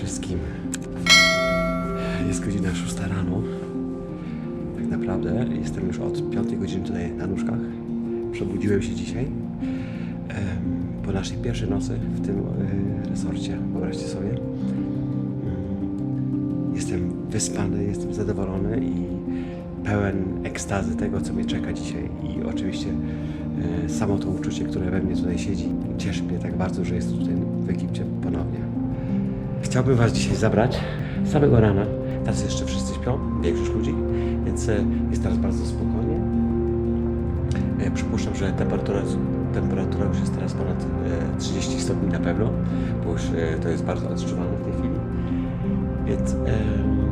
wszystkim. Jest godzina 6 rano. Tak naprawdę jestem już od 5 godziny tutaj na nóżkach. Przebudziłem się dzisiaj po naszej pierwszej nocy w tym resorcie. Wyobraźcie sobie. Jestem wyspany, jestem zadowolony i pełen ekstazy tego, co mnie czeka dzisiaj. I oczywiście samo to uczucie, które we mnie tutaj siedzi, cieszy mnie tak bardzo, że jestem tutaj w Egipcie ponownie. Chciałbym Was dzisiaj zabrać z samego rana. Teraz jeszcze wszyscy śpią, większość ludzi, więc jest teraz bardzo spokojnie. Przypuszczam, że temperatura już jest teraz ponad 30 stopni na pewno, bo już to jest bardzo odczuwalne w tej chwili. Więc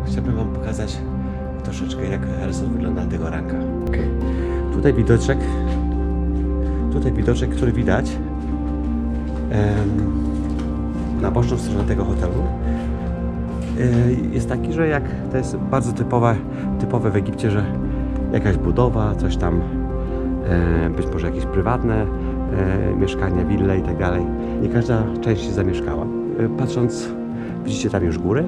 chciałbym Wam pokazać troszeczkę, jak resort wygląda tego ranka. Okay. Tutaj widoczek, który widać na boczną stronę tego hotelu, jest taki, że jak to jest bardzo typowe w Egipcie, że jakaś budowa, coś tam, być może jakieś prywatne mieszkania, wille i tak dalej. Nie każda część jest zamieszkała. Patrząc, widzicie tam już góry.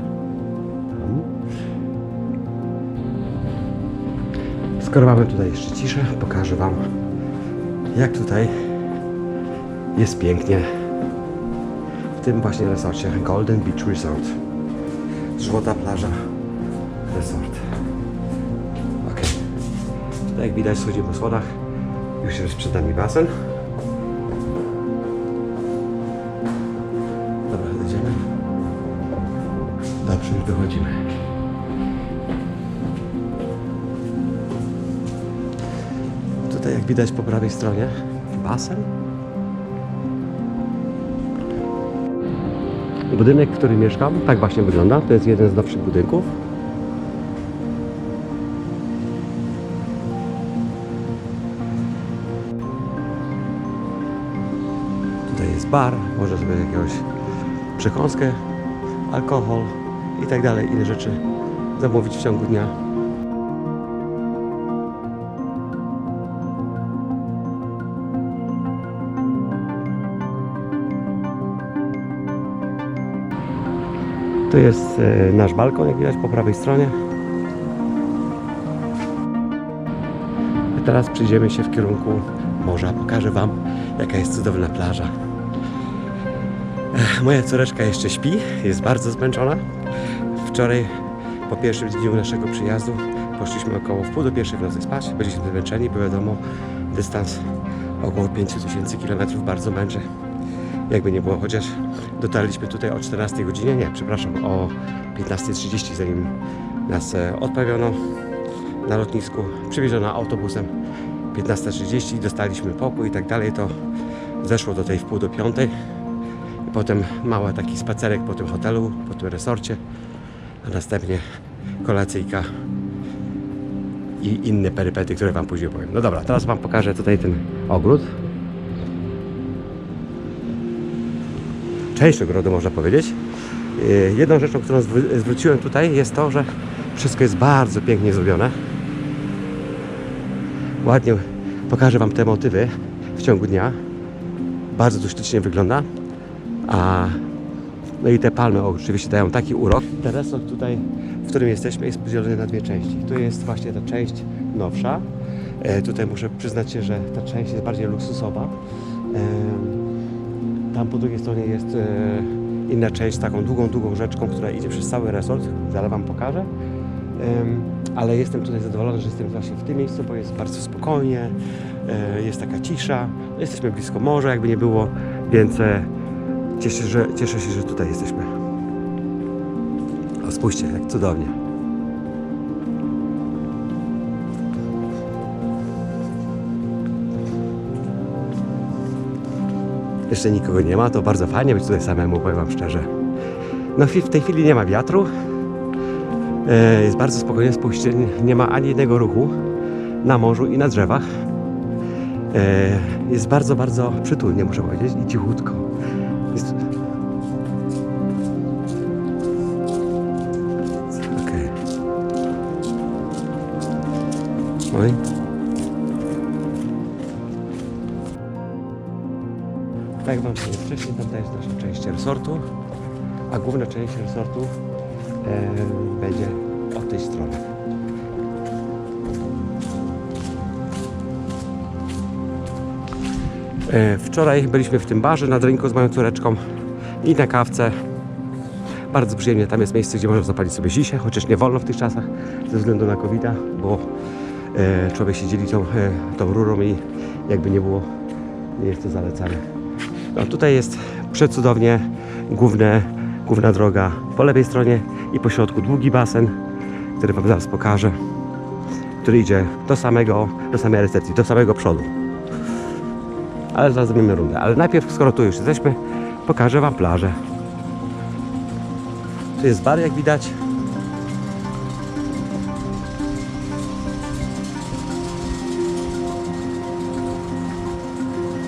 Skoro mamy tutaj jeszcze ciszę, pokażę Wam, jak tutaj jest pięknie w tym właśnie resorcie Golden Beach Resort. Złota plaża resort. Ok. Tutaj jak widać, schodzimy po schodach. Już jest przed nami basen. Dobra, idziemy. Dobrze, już wychodzimy. Tutaj jak widać po prawej stronie basen. Budynek, w którym mieszkam, tak właśnie wygląda. To jest jeden z nowszych budynków. Tutaj jest bar, można sobie jakąś przekąskę, alkohol i tak dalej, inne rzeczy zamówić w ciągu dnia. To jest nasz balkon, jak widać po prawej stronie. A teraz przejdziemy się w kierunku morza. Pokażę Wam, jaka jest cudowna plaża. Moja córeczka jeszcze śpi, jest bardzo zmęczona. Wczoraj, po pierwszym dniu naszego przyjazdu, poszliśmy około w pół do pierwszej w nocy spać. Byliśmy zmęczeni, bo wiadomo, dystans około 5000 km bardzo męczy. Jakby nie było, chociaż dotarliśmy tutaj o 14 godzinie, o 15:30, zanim nas odprawiono na lotnisku, przywieziono autobusem 15:30, dostaliśmy pokój i tak dalej, to zeszło do tej w pół do 5. I potem mały taki spacerek po tym hotelu, po tym resorcie, a następnie kolacyjka i inne perypety, które Wam później powiem. No dobra, teraz Wam pokażę tutaj ten ogród. Część ogrodu, można powiedzieć. Jedną rzeczą, którą zwróciłem tutaj, jest to, że wszystko jest bardzo pięknie zrobione. Ładnie pokażę Wam te motywy w ciągu dnia. Bardzo to ślicznie wygląda. No i te palmy oczywiście dają taki urok. Ten resort tutaj, w którym jesteśmy, jest podzielony na dwie części. Tu jest właśnie ta część nowsza. Tutaj muszę przyznać się, że ta część jest bardziej luksusowa. Tam po drugiej stronie jest inna część z taką długą rzeczką, która idzie przez cały resort. Zaraz Wam pokażę. Ale jestem tutaj zadowolony, że jestem właśnie w tym miejscu, bo jest bardzo spokojnie, jest taka cisza. Jesteśmy blisko morza, jakby nie było, więc cieszę się, że tutaj jesteśmy. O, spójrzcie, jak cudownie. Jeszcze nikogo nie ma, to bardzo fajnie być tutaj samemu, powiem Wam szczerze. No w tej chwili nie ma wiatru. Jest bardzo spokojnie, spójrzcie, nie ma ani jednego ruchu na morzu i na drzewach. Jest bardzo, bardzo przytulnie, muszę powiedzieć, i cichutko. Jest... Okej. Oj. Tak jak Wam powiedziałem wcześniej, tam jest nasza część resortu. a główna część resortu będzie od tej strony. Wczoraj byliśmy w tym barze na drinku z moją córeczką i na kawce. Bardzo przyjemnie, tam jest miejsce, gdzie można zapalić sobie zisię, chociaż nie wolno w tych czasach ze względu na COVID-a, bo człowiek się dzieli tą rurą i jakby nie było, nie jest to zalecane. No, tutaj jest przecudownie, główna droga po lewej stronie i po środku długi basen, który Wam zaraz pokażę, który idzie do samej recepcji, do samego przodu. Ale zaraz zrobimy rundę. Ale najpierw, skoro tu już jesteśmy, pokażę Wam plażę. Tu jest bar, jak widać.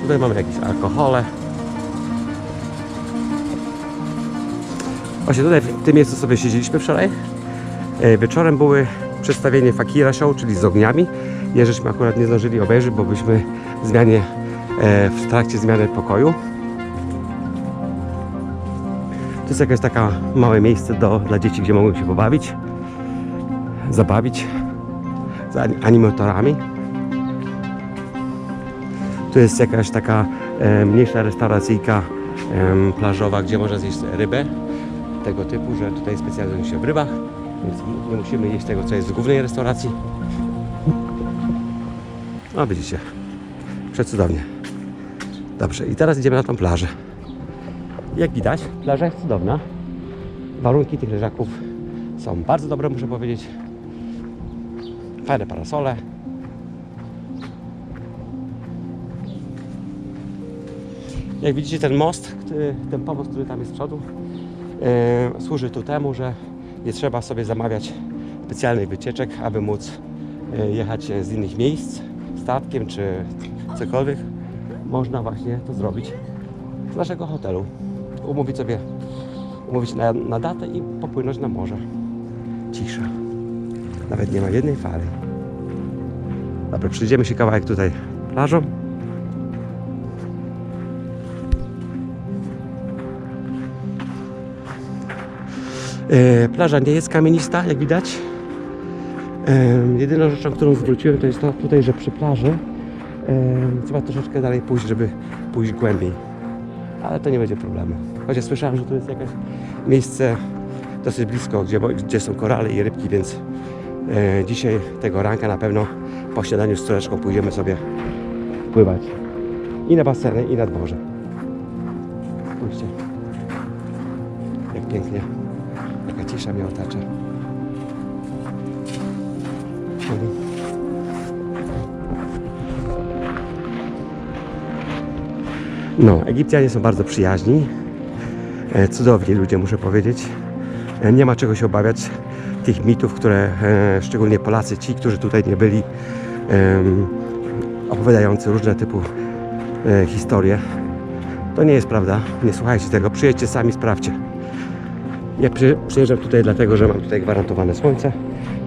Tutaj mamy jakieś alkohole. Właśnie tutaj w tym miejscu sobie siedzieliśmy wczoraj. Wieczorem były przedstawienie Fakira Show, czyli z ogniami. Je żeśmy akurat nie zdążyli obejrzeć, bo byliśmy w trakcie zmiany pokoju. To jest jakieś takie małe miejsce dla dzieci, gdzie mogą się pobawić, zabawić z animatorami. Tu jest jakaś taka mniejsza restauracyjka plażowa, gdzie można zjeść rybę tego typu, że tutaj specjalizują się w rybach, więc nie musimy jeść tego, co jest w głównej restauracji. No widzicie, przecudownie. Dobrze, i teraz idziemy na tą plażę. Jak widać, plaża jest cudowna. Warunki tych leżaków są bardzo dobre, muszę powiedzieć. Fajne parasole. Jak widzicie, ten most, ten pomost, który tam jest z przodu, służy tu temu, że nie trzeba sobie zamawiać specjalnych wycieczek, aby móc jechać z innych miejsc statkiem czy cokolwiek. Można właśnie to zrobić z naszego hotelu. Umówić na datę i popłynąć na morze. Cisza. Nawet nie ma jednej fali. Dobra, przejdziemy się kawałek tutaj plażą. Plaża nie jest kamienista, jak widać. Jedyną rzeczą, którą zwróciłem, to jest to tutaj, że przy plaży trzeba troszeczkę dalej pójść, żeby pójść głębiej. Ale to nie będzie problemu. Chociaż słyszałem, że tu jest jakieś miejsce dosyć blisko, gdzie są korale i rybki, więc dzisiaj tego ranka na pewno po śniadaniu z córeczką pójdziemy sobie pływać. I na baseny, i nad morze. Spójrzcie, jak pięknie. Jaka cisza mnie otacza. No, Egipcjanie są bardzo przyjaźni. Cudowni ludzie, muszę powiedzieć. Nie ma czego się obawiać tych mitów, które szczególnie Polacy, ci, którzy tutaj nie byli, opowiadający różne typu historie. To nie jest prawda. Nie słuchajcie tego. Przyjedźcie sami, sprawdźcie. Ja przyjeżdżam tutaj dlatego, że mam tutaj gwarantowane słońce,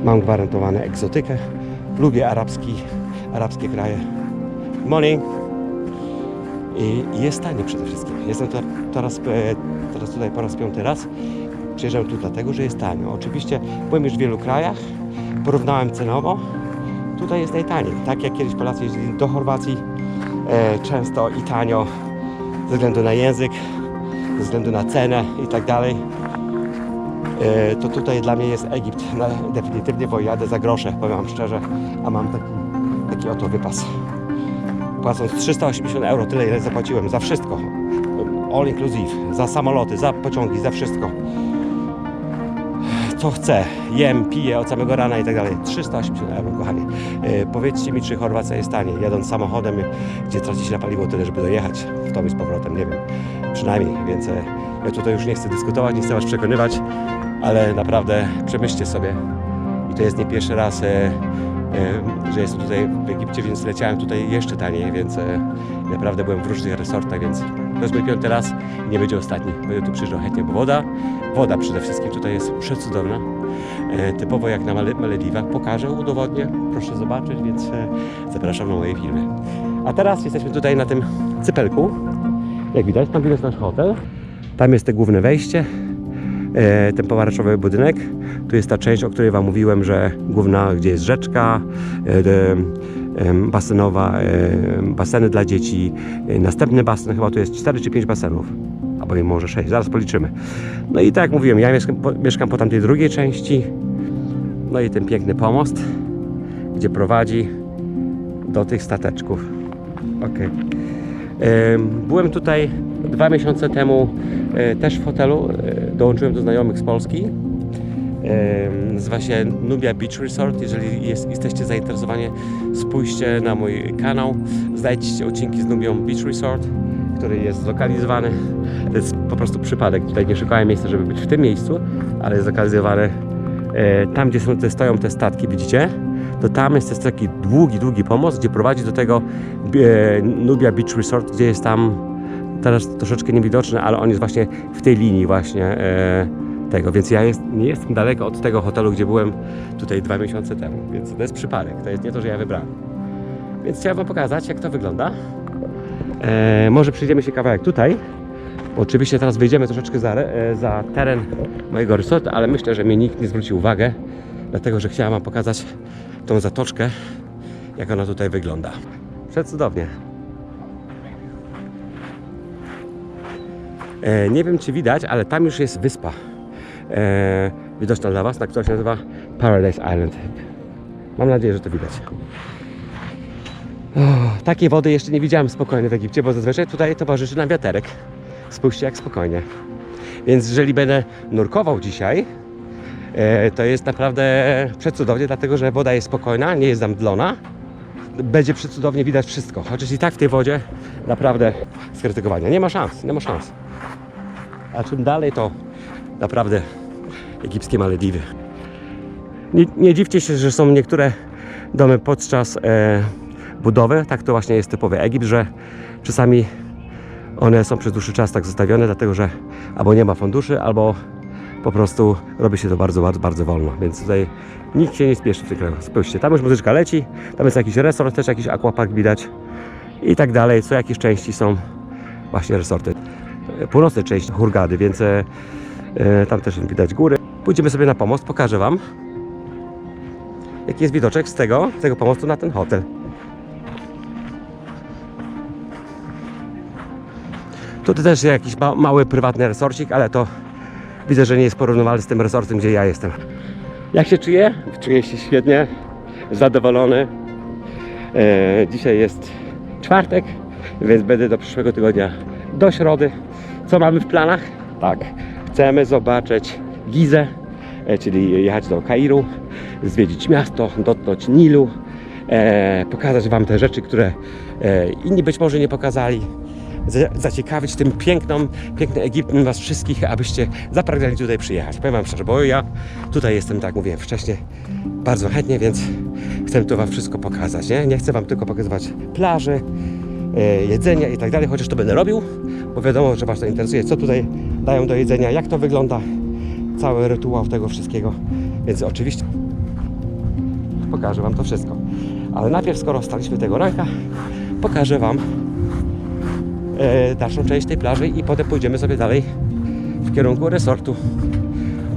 mam gwarantowaną egzotykę, lubię arabskie kraje. Morning! I jest tanie przede wszystkim. Jestem teraz tutaj po raz 5. raz. Przyjeżdżam tu dlatego, że jest tanio. Oczywiście byłem już w wielu krajach, porównałem cenowo. Tutaj jest najtaniej. Tak jak kiedyś Polacy jeździli do Chorwacji, często i tanio ze względu na język, ze względu na cenę i tak dalej. To tutaj dla mnie jest Egipt definitywnie, bo jadę za grosze, powiem wam szczerze, a mam taki oto wypas. Płacąc 380 euro, tyle ile zapłaciłem za wszystko, all inclusive, za samoloty, za pociągi, za wszystko, co chcę, jem, piję od samego rana i tak dalej. 380 euro, kochani. Powiedzcie mi, czy Chorwacja jest taniej, jadąc samochodem, gdzie traci się na paliwo tyle, żeby dojechać w tom i z powrotem, nie wiem, przynajmniej, więc ja tutaj już nie chcę dyskutować, nie chcę was przekonywać, ale naprawdę przemyślcie sobie. I to jest nie pierwszy raz, że jestem tutaj w Egipcie, więc leciałem tutaj jeszcze taniej, więc naprawdę byłem w różnych resortach, więc to jest mój 5. raz i nie będzie ostatni. Będę tu przyjeżdżał chętnie, bo woda przede wszystkim tutaj jest przecudowna. Typowo jak na Malediwach. Pokażę, udowodnię, proszę zobaczyć, więc zapraszam na moje filmy. A teraz jesteśmy tutaj na tym cypelku. Jak widać, tam jest nasz hotel. Tam jest te główne wejście. ten pomarańczowy budynek. Tu jest ta część, o której Wam mówiłem, że główna, gdzie jest rzeczka basenowa, baseny dla dzieci, następny basen, chyba tu jest 4 czy 5 basenów, albo może 6, zaraz policzymy. No i tak jak mówiłem, ja mieszkam po tamtej drugiej części. No i ten piękny pomost, gdzie prowadzi do tych stateczków. Okay. Byłem tutaj 2 miesiące temu też w hotelu. Dołączyłem do znajomych z Polski. Nazywa się Nubia Beach Resort. Jeżeli jesteście zainteresowani, spójrzcie na mój kanał. Znajdźcie odcinki z Nubią Beach Resort, który jest zlokalizowany. To jest po prostu przypadek. Tutaj nie szukałem miejsca, żeby być w tym miejscu, ale jest zlokalizowany tam, gdzie stoją te statki, widzicie? To tam jest taki długi pomost, gdzie prowadzi do tego Nubia Beach Resort, gdzie jest tam teraz troszeczkę niewidoczny, ale on jest właśnie w tej linii właśnie tego, więc ja nie jestem daleko od tego hotelu, gdzie byłem tutaj 2 miesiące temu, więc to jest przypadek, to jest nie to, że ja wybrałem. Więc chciałem Wam pokazać, jak to wygląda. Może przyjdziemy się kawałek tutaj. Oczywiście teraz wyjdziemy troszeczkę za teren mojego resortu, ale myślę, że mnie nikt nie zwrócił uwagę, dlatego że chciałem Wam pokazać tą zatoczkę, jak ona tutaj wygląda. Przecudownie. Nie wiem, czy widać, ale tam już jest wyspa widoczna dla Was, która się nazywa Paradise Island. Mam nadzieję, że to widać. Takiej wody jeszcze nie widziałem spokojnie w Egipcie, bo zazwyczaj tutaj towarzyszy nam wiaterek. Spójrzcie, jak spokojnie. Więc jeżeli będę nurkował dzisiaj, to jest naprawdę przecudownie, dlatego że woda jest spokojna, nie jest zamdlona. Będzie przecudownie widać wszystko, chociaż i tak w tej wodzie naprawdę skrytykowania. Nie ma szans, nie ma szans. A czym dalej, to naprawdę egipskie Malediwy. Nie dziwcie się, że są niektóre domy podczas budowy. Tak to właśnie jest typowy Egipt, że czasami one są przez dłuższy czas tak zostawione, dlatego że albo nie ma funduszy, albo po prostu robi się to bardzo wolno. Więc tutaj nikt się nie spieszy w kraju. Spójrzcie, tam już muzyczka leci, tam jest jakiś resort, też jakiś aquapark widać i tak dalej. Co jakieś części są właśnie resorty. Północnej części Hurgady, więc tam też widać góry. Pójdziemy sobie na pomost, pokażę Wam, jaki jest widoczek z tego pomostu na ten hotel. Tutaj też jest jakiś mały, prywatny resorcik, ale to widzę, że nie jest porównywalny z tym resortem, gdzie ja jestem. Jak się czuję? Czuję się świetnie, zadowolony. Dzisiaj jest czwartek, więc będę do przyszłego tygodnia, do środy. Co mamy w planach? Tak, chcemy zobaczyć Gizę, czyli jechać do Kairu, zwiedzić miasto, dotknąć Nilu, pokazać Wam te rzeczy, które inni być może nie pokazali. Zaciekawić tym pięknym Egiptem Was wszystkich, abyście zapragnęli tutaj przyjechać. Powiem Wam szczerze, bo ja tutaj jestem, tak mówiłem wcześniej, bardzo chętnie, więc chcę to Wam wszystko pokazać. Nie chcę Wam tylko pokazywać plaży, jedzenia i tak dalej, chociaż to będę robił, bo wiadomo, że Was to interesuje, co tutaj dają do jedzenia, jak to wygląda, cały rytuał tego wszystkiego, więc oczywiście pokażę Wam to wszystko. Ale najpierw, skoro staliśmy tego ranka, pokażę Wam dalszą część tej plaży i potem pójdziemy sobie dalej w kierunku resortu,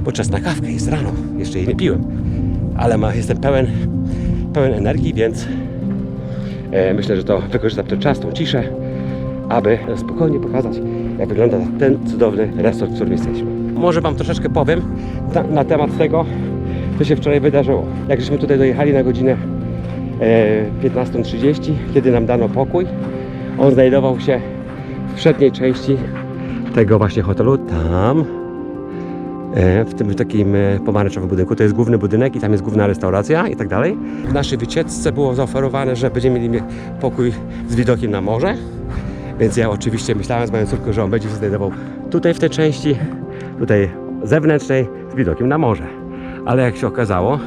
bo czas na kawkę jest rano, jeszcze jej nie piłem, ale jestem pełen energii, więc myślę, że to wykorzystam ten czas, tą ciszę, aby spokojnie pokazać, jak wygląda ten cudowny resort, w którym jesteśmy. Może Wam troszeczkę powiem na temat tego, co się wczoraj wydarzyło. Jak żeśmy tutaj dojechali na godzinę 15:30, kiedy nam dano pokój, on znajdował się w przedniej części tego właśnie hotelu, tam w tym takim pomarańczowym budynku. To jest główny budynek i tam jest główna restauracja i tak dalej. W naszej wycieczce było zaoferowane, że będziemy mieli pokój z widokiem na morze, więc ja oczywiście myślałem z moją córką, że on będzie się znajdował tutaj w tej części, tutaj zewnętrznej, z widokiem na morze. Ale jak się okazało,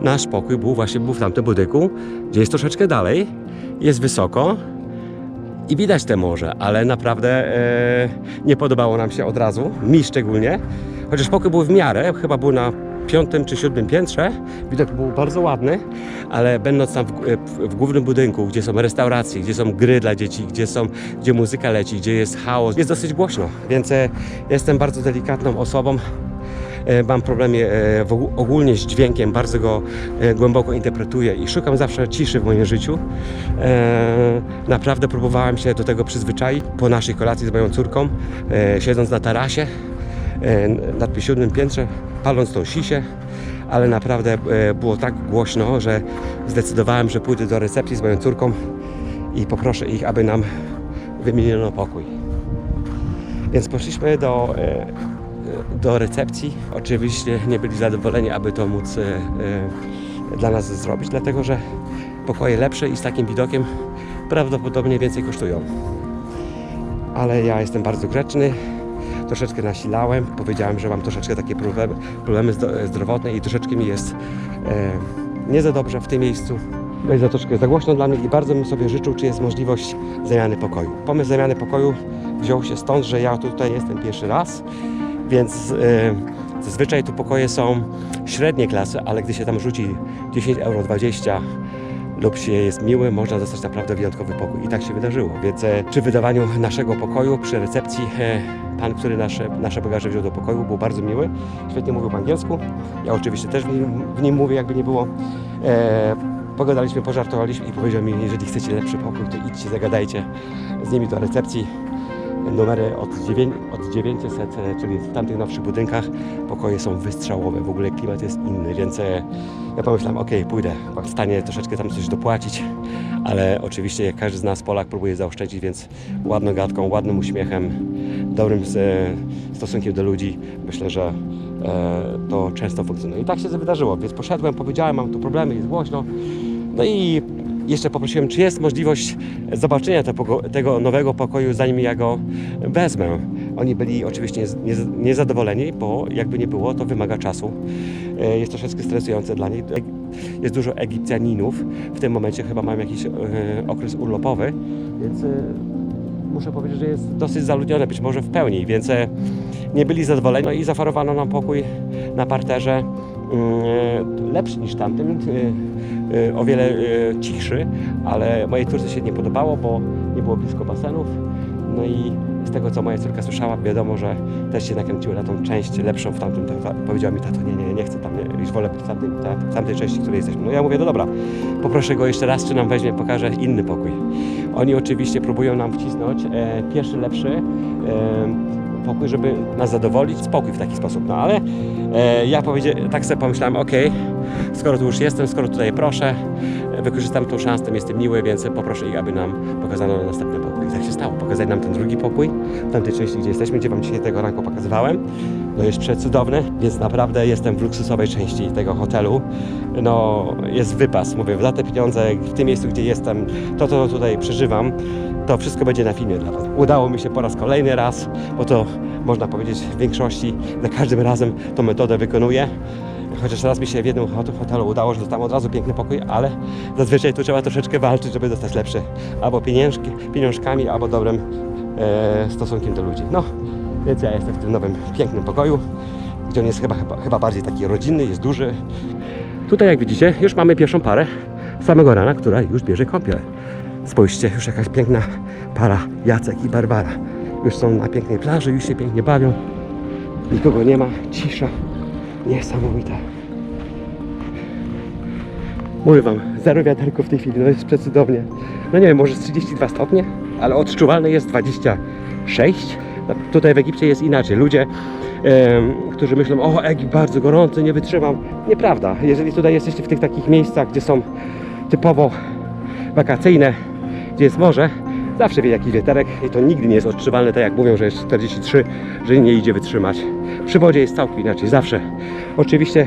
nasz pokój był w tamtym budynku, gdzie jest troszeczkę dalej, jest wysoko i widać te morze, ale naprawdę nie podobało nam się od razu, mi szczególnie, chociaż pokój był w miarę, chyba był na 5. czy 7. piętrze, widok był bardzo ładny, ale będąc tam w głównym budynku, gdzie są restauracje, gdzie są gry dla dzieci, gdzie muzyka leci, gdzie jest chaos, jest dosyć głośno, więc jestem bardzo delikatną osobą mam problemy ogólnie z dźwiękiem, bardzo go głęboko interpretuję i szukam zawsze ciszy w moim życiu. Naprawdę próbowałem się do tego przyzwyczaić po naszej kolacji z moją córką, siedząc na tarasie na 7. piętrze, paląc tą sisię, ale naprawdę było tak głośno, że zdecydowałem, że pójdę do recepcji z moją córką i poproszę ich, aby nam wymieniono pokój. Więc poszliśmy do recepcji. Oczywiście nie byli zadowoleni, aby to móc dla nas zrobić, dlatego że pokoje lepsze i z takim widokiem prawdopodobnie więcej kosztują. Ale ja jestem bardzo grzeczny, troszeczkę nasilałem, powiedziałem, że mam troszeczkę takie problemy zdrowotne i troszeczkę mi jest nie za dobrze w tym miejscu. No i za troszkę za głośno dla mnie i bardzo bym sobie życzył, czy jest możliwość zamiany pokoju. Pomysł zamiany pokoju wziął się stąd, że ja tutaj jestem pierwszy raz, więc zazwyczaj tu pokoje są średniej klasy, ale gdy się tam rzuci 10 euro, 20 lub się jest miły, można dostać naprawdę wyjątkowy pokój. I tak się wydarzyło. Więc przy wydawaniu naszego pokoju, przy recepcji, pan, który nasze bagaże wziął do pokoju, był bardzo miły. Świetnie mówił po angielsku. Ja oczywiście też w nim mówię, jakby nie było. Pogadaliśmy, pożartowaliśmy i powiedział mi, jeżeli chcecie lepszy pokój, to idźcie, zagadajcie z nimi do recepcji. Numery od 900, czyli w tamtych nowszych budynkach pokoje są wystrzałowe, w ogóle klimat jest inny, więc ja pomyślałem, ok, pójdę, w stanie troszeczkę tam coś dopłacić, ale oczywiście jak każdy z nas Polak próbuje zaoszczędzić, więc ładną gadką, ładnym uśmiechem, dobrym stosunkiem do ludzi, myślę, że to często funkcjonuje. I tak się wydarzyło, więc poszedłem, powiedziałem, mam tu problemy, jest głośno, no i jeszcze poprosiłem, czy jest możliwość zobaczenia tego nowego pokoju, zanim ja go wezmę. Oni byli oczywiście niezadowoleni, bo jakby nie było, to wymaga czasu. Jest troszeczkę stresujące dla nich. Jest dużo Egipcjaninów. W tym momencie chyba mają jakiś okres urlopowy, więc muszę powiedzieć, że jest dosyć zaludnione, być może w pełni, więc nie byli zadowoleni. No i zaoferowano nam pokój na parterze, lepszy niż tamtym, o wiele cichszy, ale mojej córce się nie podobało, bo nie było blisko basenów. No i z tego, co moja córka słyszała, wiadomo, że też się nakręciły na tą część lepszą w tamtym. Powiedziała mi, tato, nie chcę tam, już wolę w tamtej części, w której jesteśmy. No ja mówię, no dobra, poproszę go jeszcze raz, czy nam weźmie, pokaże inny pokój. Oni oczywiście próbują nam wcisnąć pierwszy, lepszy pokój, żeby nas zadowolić, spokój w taki sposób. No ale ja tak sobie pomyślałem, ok, skoro tu już jestem, skoro tutaj proszę, wykorzystam tą szansę, jestem miły, więc poproszę ich, aby nam pokazano następny pokój. I tak się stało. Pokazali nam ten drugi pokój, w tamtej części, gdzie jesteśmy, gdzie wam dzisiaj tego ranku pokazywałem. No jest przecudowny, więc naprawdę jestem w luksusowej części tego hotelu. No jest wypas, mówię, za te pieniądze, w tym miejscu, gdzie jestem, to tutaj przeżywam, to wszystko będzie na filmie dla was. Udało mi się po raz kolejny raz, bo to można powiedzieć w większości, za każdym razem tą metodę wykonuję. Chociaż raz mi się w jednym hotelu udało, że dostałem od razu piękny pokój, ale zazwyczaj tu trzeba troszeczkę walczyć, żeby dostać lepszy. Albo pieniążkami, albo dobrym stosunkiem do ludzi. No, więc ja jestem w tym nowym, pięknym pokoju, gdzie on jest chyba bardziej taki rodzinny, jest duży. Tutaj, jak widzicie, już mamy pierwszą parę samego rana, która już bierze kąpiel. Spójrzcie, już jakaś piękna para, Jacek i Barbara. Już są na pięknej plaży, już się pięknie bawią. Nikogo nie ma, cisza. Niesamowite. Mówię wam, zero wiaderko w tej chwili, no jest przecudownie. No nie wiem, może z 32 stopnie, ale odczuwalne jest 26. No, tutaj w Egipcie jest inaczej. Ludzie, którzy myślą, o Egipt bardzo gorący, nie wytrzymam. Nieprawda. Jeżeli tutaj jesteście w tych takich miejscach, gdzie są typowo wakacyjne, gdzie jest morze, zawsze wie jakiś wieterek i to nigdy nie jest odczuwalne, tak jak mówią, że jest 43, że nie idzie wytrzymać. Przy wodzie jest całkiem inaczej, zawsze. Oczywiście,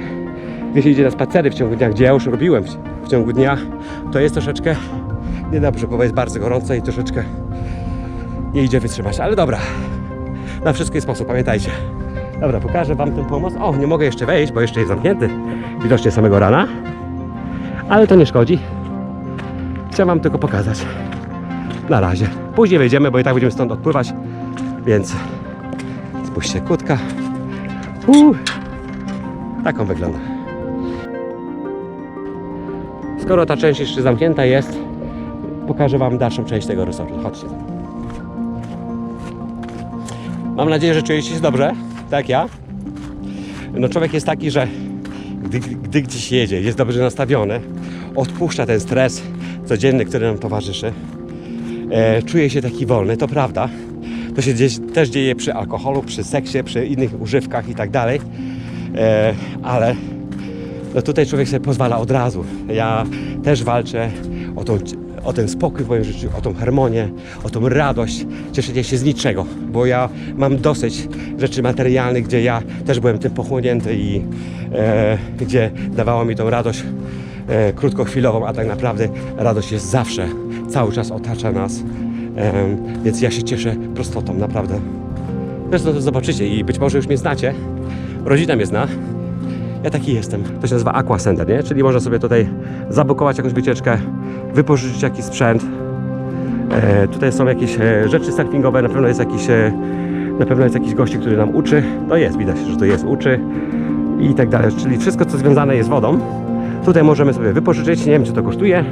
gdy się idzie na spacery w ciągu dnia, gdzie ja już robiłem w ciągu dnia, to jest troszeczkę niedobrze, bo jest bardzo gorąco i troszeczkę nie idzie wytrzymać, ale dobra. Na wszystko jest sposób, pamiętajcie. Dobra, pokażę wam ten pomost. O, nie mogę jeszcze wejść, bo jeszcze jest zamknięty. Widocznie samego rana. Ale to nie szkodzi. Chcę wam tylko pokazać. Na razie. Później wejdziemy, bo i tak będziemy stąd odpływać. Więc spójrzcie, kłódka. Taką wygląda. Skoro ta część jeszcze zamknięta jest, pokażę wam dalszą część tego resortu. Chodźcie. Mam nadzieję, że czujecie się dobrze, tak jak ja. no człowiek jest taki, że gdy gdzieś jedzie, jest dobrze nastawiony, odpuszcza ten stres codzienny, który nam towarzyszy, czuje się taki wolny, to prawda. To się też dzieje przy alkoholu, przy seksie, przy innych używkach i tak dalej, ale no tutaj człowiek sobie pozwala od razu. Ja też walczę o ten spokój w moim życiu, o tą harmonię, o tą radość, cieszenie się z niczego, bo ja mam dosyć rzeczy materialnych, gdzie ja też byłem tym pochłonięty i gdzie dawało mi tą radość krótkochwilową, a tak naprawdę radość jest zawsze, cały czas otacza nas, więc ja się cieszę prostotą, naprawdę. Zresztą to zobaczycie i być może już mnie znacie, rodzina mnie zna. Ja taki jestem. To się nazywa Aqua Center, nie? Czyli można sobie tutaj zabukować jakąś wycieczkę, wypożyczyć jakiś sprzęt. Tutaj są jakieś rzeczy surfingowe, na pewno jest jakiś gości, który nam uczy. To jest, widać, że to jest, uczy i tak dalej. Czyli wszystko, co związane jest z wodą, tutaj możemy sobie wypożyczyć. Nie wiem, czy to kosztuje.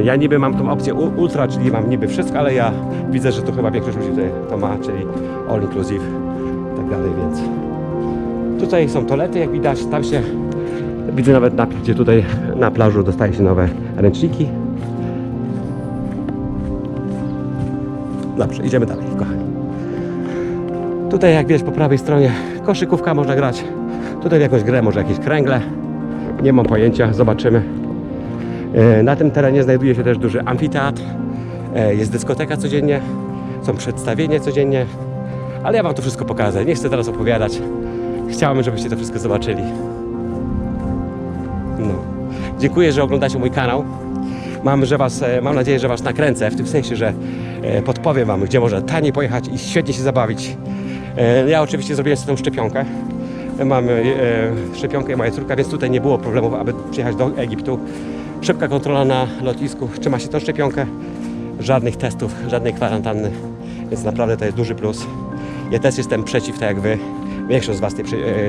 Ja niby mam tą opcję ultra, czyli mam niby wszystko, ale ja widzę, że to chyba większość ludzi tutaj to ma, czyli all inclusive i tak dalej, więc tutaj są toalety, jak widać, tam się widzę nawet napis, gdzie tutaj na plażu dostaje się nowe ręczniki. Dobrze, idziemy dalej, kochani. Tutaj, jak widać, po prawej stronie koszykówka można grać. Tutaj w jakąś grę, może jakieś kręgle. Nie mam pojęcia, zobaczymy. Na tym terenie znajduje się też duży amfiteatr. Jest dyskoteka codziennie, są przedstawienia codziennie. Ale ja wam to wszystko pokażę, nie chcę teraz opowiadać. Chciałem, żebyście to wszystko zobaczyli. No. Dziękuję, że oglądacie mój kanał. Mam nadzieję, że was nakręcę, w tym sensie, że podpowiem wam, gdzie można taniej pojechać i świetnie się zabawić. Ja oczywiście zrobiłem sobie tą szczepionkę. Mam szczepionkę i moja córka, więc tutaj nie było problemów, aby przyjechać do Egiptu. Szybka kontrola na lotnisku, trzyma się tą szczepionkę. Żadnych testów, żadnej kwarantanny, więc naprawdę to jest duży plus. Ja też jestem przeciw, tak jak wy, większość z was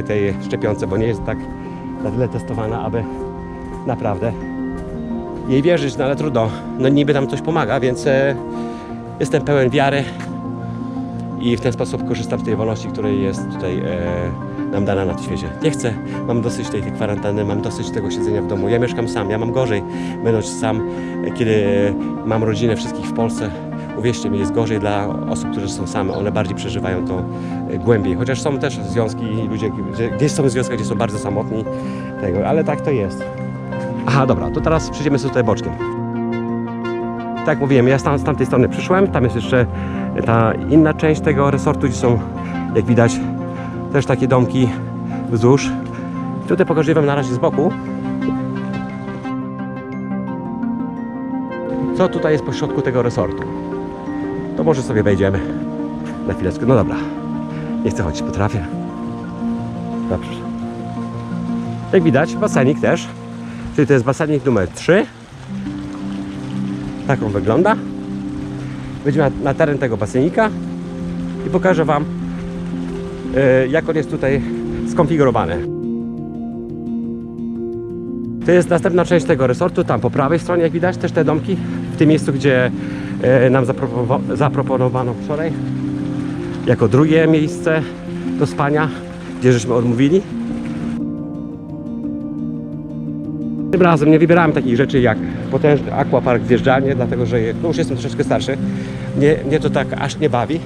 tej szczepionce, bo nie jest tak na tyle testowana, aby naprawdę jej wierzyć, no ale trudno. No niby tam coś pomaga, więc jestem pełen wiary i w ten sposób korzystam z tej wolności, której jest tutaj nam dana na tym świecie. Nie chcę, mam dosyć tej kwarantanny, mam dosyć tego siedzenia w domu. Ja mieszkam sam, ja mam gorzej będąc sam, kiedy mam rodzinę wszystkich w Polsce. Uwierzcie mi, jest gorzej dla osób, które są same, one bardziej przeżywają to głębiej. Chociaż są też związki i ludzie, gdzieś są związki, gdzie są bardzo samotni, ale tak to jest. Aha, dobra, to teraz przejdziemy sobie tutaj boczkiem. Tak jak mówiłem, ja z tamtej strony przyszłem, tam jest jeszcze ta inna część tego resortu, gdzie są, jak widać, też takie domki wzdłuż. Tutaj pokażę wam na razie z boku, co tutaj jest po środku tego resortu. To może sobie wejdziemy na chwileczkę. No dobra, nie chcę chodzić, potrafię. Dobrze. Jak widać, basenik też. Czyli to jest basenik numer 3. Tak on wygląda. Wejdziemy na teren tego basenika i pokażę wam, jak on jest tutaj skonfigurowany. To jest następna część tego resortu, tam po prawej stronie, jak widać, też te domki, w tym miejscu, gdzie nam zaproponowano wczoraj jako drugie miejsce do spania, gdzie żeśmy odmówili. Tym razem nie wybierałem takich rzeczy jak potężny aquapark, zjeżdżalnie, dlatego że już jestem troszeczkę starszy. Mnie to tak aż nie bawi.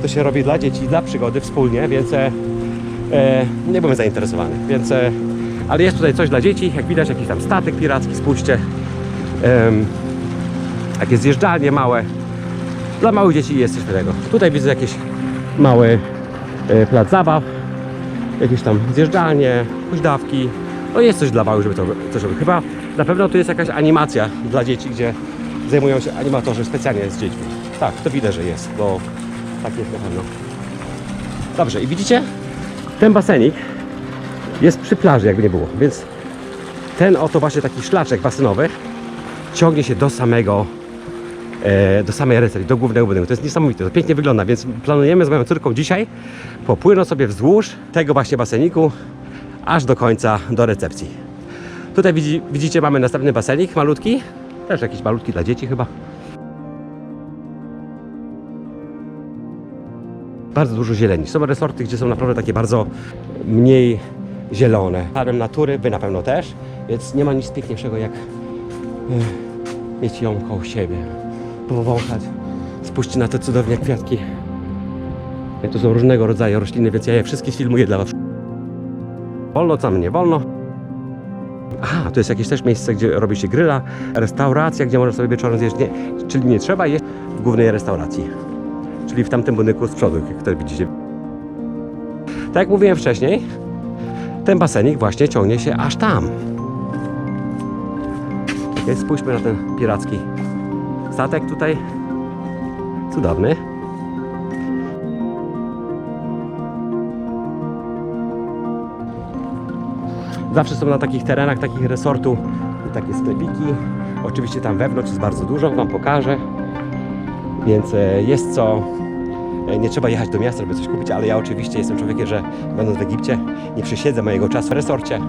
To się robi dla dzieci, dla przygody wspólnie, więc nie byłem zainteresowany. Ale jest tutaj coś dla dzieci, jak widać, jakiś tam statek piracki, spójrzcie. Jakieś zjeżdżalnie małe. Dla małych dzieci jest coś tego. Tutaj widzę jakiś mały plac zabaw, jakieś tam zjeżdżalnie, huśdawki. No jest coś dla małych, żeby to coś robić. Chyba na pewno tu jest jakaś animacja dla dzieci, gdzie zajmują się animatorzy specjalnie z dziećmi. Tak, to widać, że jest, bo tak jest na pewno. Dobrze, i widzicie? Ten basenik jest przy plaży, jakby nie było, więc ten oto właśnie taki szlaczek basenowy ciągnie się do samej recepcji, do głównego budynku. To jest niesamowite, to pięknie wygląda, więc planujemy z moją córką dzisiaj popłynąć sobie wzdłuż tego właśnie baseniku aż do końca, do recepcji. Tutaj widzicie, mamy następny basenik, malutki, też jakiś malutki dla dzieci chyba. Bardzo dużo zieleni. Są resorty, gdzie są naprawdę takie bardzo mniej zielone. Farem natury, wy na pewno też, więc nie ma nic piękniejszego jak mieć ją koło siebie. Powąchać. Spójrzcie na te cudowne kwiatki. To są różnego rodzaju rośliny, więc ja je wszystkie filmuję dla was. Wolno, tam nie wolno. Aha, to jest jakieś też miejsce, gdzie robi się gryla, restauracja, gdzie można sobie wieczorem zjeść. Nie, czyli nie trzeba jeść w głównej restauracji. Czyli w tamtym budynku z przodu, jak widzicie. Tak jak mówiłem wcześniej, ten basenik właśnie ciągnie się aż tam. Okay, spójrzmy na ten piracki statek tutaj. Cudowny. Zawsze są na takich terenach, takich resortu takie sklepiki. Oczywiście tam wewnątrz jest bardzo dużo, wam pokażę. Więc jest co. Nie trzeba jechać do miasta, żeby coś kupić, ale ja oczywiście jestem człowiekiem, że będąc w Egipcie nie przesiedzę mojego czasu w resorcie,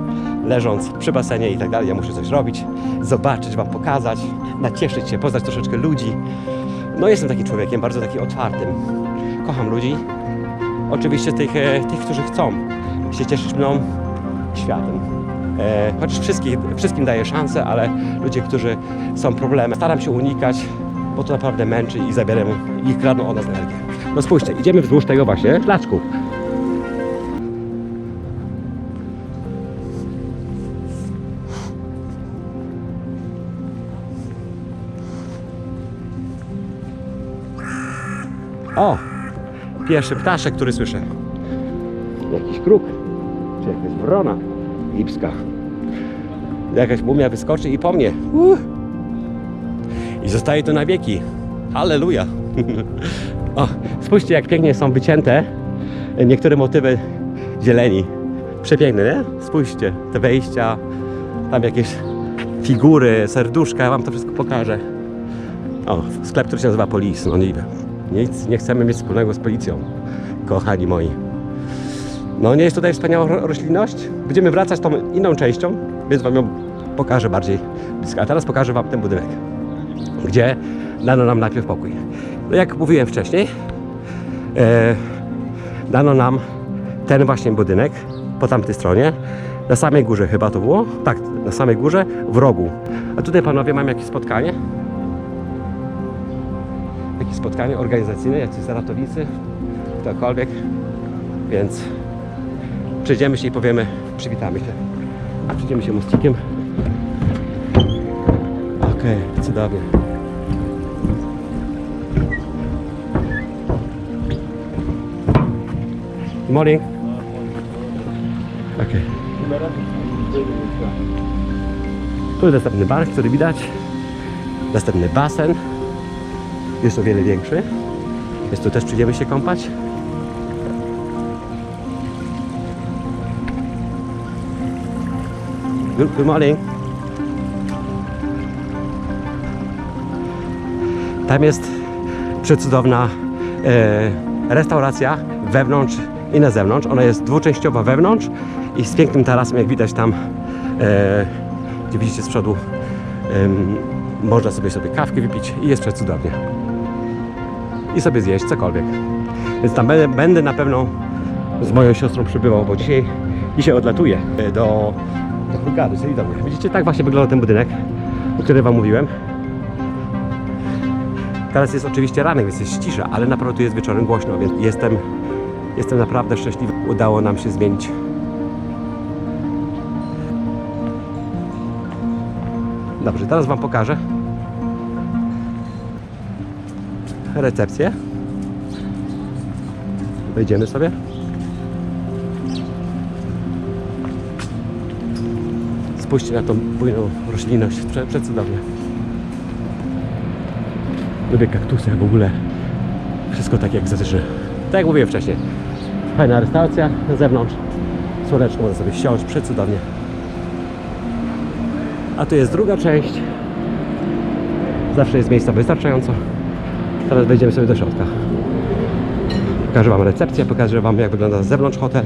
leżąc przy basenie i tak dalej. Ja muszę coś robić, zobaczyć, wam pokazać, nacieszyć się, poznać troszeczkę ludzi. No jestem takim człowiekiem, bardzo taki otwartym. Kocham ludzi. Oczywiście tych, którzy chcą się cieszyć mną, światem. Chociaż wszystkim daję szansę, ale ludzie, którzy są problemem, staram się unikać, bo to naprawdę męczy i zabieram i kradną od nas energię. No spójrzcie, idziemy wzdłuż tego właśnie szlaczku. O! Pierwszy ptaszek, który słyszę. Jakiś kruk, czy jakaś wrona egipska. Jakaś mumia wyskoczy i po mnie. I zostaje to na wieki. Halleluja! O, spójrzcie, jak pięknie są wycięte niektóre motywy zieleni. Przepiękne, nie? Spójrzcie, te wejścia, tam jakieś figury, serduszka, ja wam to wszystko pokażę. O, sklep, który się nazywa Police, no nie wiem. Nic nie chcemy mieć wspólnego z policją, kochani moi. No nie jest tutaj wspaniała roślinność? Będziemy wracać tą inną częścią, więc wam ją pokażę bardziej blisko. A teraz pokażę wam ten budynek, gdzie dano nam najpierw pokój. No jak mówiłem wcześniej, dano nam ten właśnie budynek po tamtej stronie. Na samej górze chyba to było? Tak, na samej górze, w rogu. A tutaj panowie mam jakieś spotkanie. Jakieś spotkanie organizacyjne, jacyś ratownicy, ktokolwiek. Więc przejdziemy się i powiemy, przywitamy się. A przejdziemy się mostikiem. Okej, cudownie. Good morning. Okay. Tu jest następny bar, który widać. Następny basen. Jest o wiele większy. Więc tu też przyjdziemy się kąpać. Good morning. Tam jest przecudowna restauracja wewnątrz i na zewnątrz. Ona jest dwuczęściowa wewnątrz i z pięknym tarasem, jak widać tam, gdzie widzicie z przodu, można sobie kawkę wypić i jest przecudownie. I sobie zjeść cokolwiek. Więc tam będę na pewno z moją siostrą przybywał, bo dzisiaj odlatuję do Hurgady, czyli do mnie. Widzicie, tak właśnie wygląda ten budynek, o którym wam mówiłem. Teraz jest oczywiście ranek, więc jest cisza, ale naprawdę tu jest wieczorem głośno, więc jestem naprawdę szczęśliwy. Udało nam się zmienić. Dobrze, teraz wam pokażę recepcję. Wejdziemy sobie. Spójrzcie na tą bujną roślinność, przecudownie. Lubię kaktusy, w ogóle wszystko tak jak zatyczy. Tak jak mówiłem wcześniej, fajna restauracja na zewnątrz, słoneczko, można sobie siąść, przecudownie. A tu jest druga część. Zawsze jest miejsca wystarczająco. Teraz wejdziemy sobie do środka. Pokażę wam recepcję, pokażę wam, jak wygląda z zewnątrz hotel.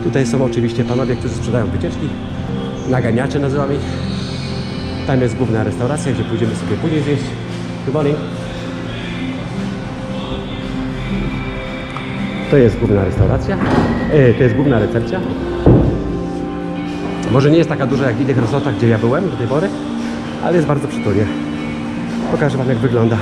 Tutaj są oczywiście panowie, którzy sprzedają wycieczki. Naganiacze nazywam ich. Tam jest główna restauracja, gdzie pójdziemy sobie później zjeść. Good morning. To jest główna restauracja, to jest główna recepcja. Może nie jest taka duża jak w innych resortach, gdzie ja byłem do tej pory, ale jest bardzo przytulnie. Pokażę wam, jak wygląda.